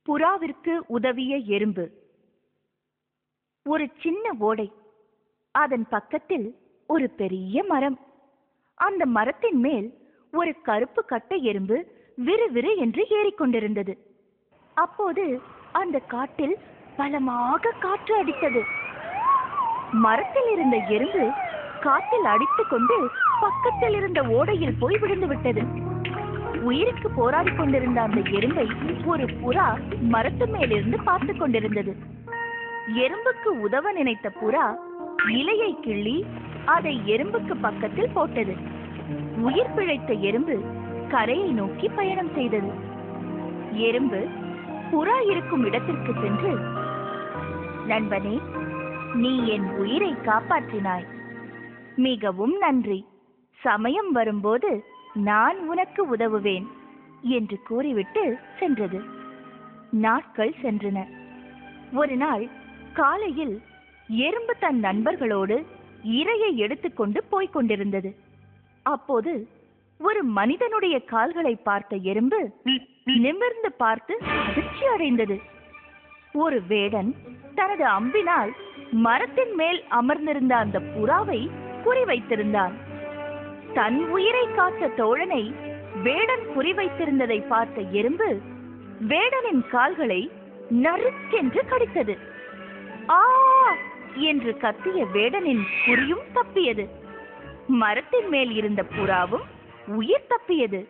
புறாவிற்கு உதவிய எறும்பு. ஒரு சின்ன ஓடை, அதன் பக்கத்தில் ஒரு பெரிய மரம். அந்த மரத்தின் மேல் ஒரு கருப்பு கட்டை எறும்பு விறுவிறு என்று ஏறிக்கொண்டிருந்தது. அப்போது அந்த காட்டில் பலமாக காற்று அடித்தது. மரத்தில் இருந்த எறும்பு காற்றில் அடித்துக் கொண்டு பக்கத்தில் இருந்த ஓடையில் போய் விழுந்து விட்டது. உயிருக்கு போராடி கொண்டிருந்த அந்த எறும்பை ஒரு புறா மரத்து மேலிருந்து பார்த்து கொண்டிருந்தது. எறும்புக்கு உதவ நினைத்த புறா இலையை கிள்ளி அதை எறும்புக்கு பக்கத்தில் போட்டது. உயிர் பிழைத்த எறும்பு கரையை நோக்கி பயணம் செய்தது. எறும்பு புறா இருக்கும் இடத்திற்கு சென்று, நண்பனே, நீ என் உயிரை காப்பாற்றினாய், மிகவும் நன்றி. சமயம் வரும்போது நான் உனக்கு உதவுவேன் என்று கூறிவிட்டு சென்றது. நாட்கள் சென்றன. ஒரு நாள் காலையில் எறும்பு தன் நண்பர்களோடு இரையை எடுத்துக்கொண்டு போய்க் கொண்டிருந்தது. அப்போது ஒரு மனிதனுடைய கால்களை பார்த்த எறும்பு நிமிர்ந்து பார்த்து அதிர்ச்சி அடைந்தது. ஒரு வேடன் தனது அம்பினால் மரத்தின் மேல் அமர்ந்திருந்த அந்த புறாவை குறிவைத்திருந்தான். தன் உயிரை காத்த தோழனை வேடன் குறிவைத்திருந்ததை பார்த்த எறும்பு வேடனின் கால்களை நறுக்கென்று கடித்தது. ஆ என்று கத்திய வேடனின் குறியும் தப்பியது. மரத்தின் மேல் இருந்த புறாவும் உயிர் தப்பியது.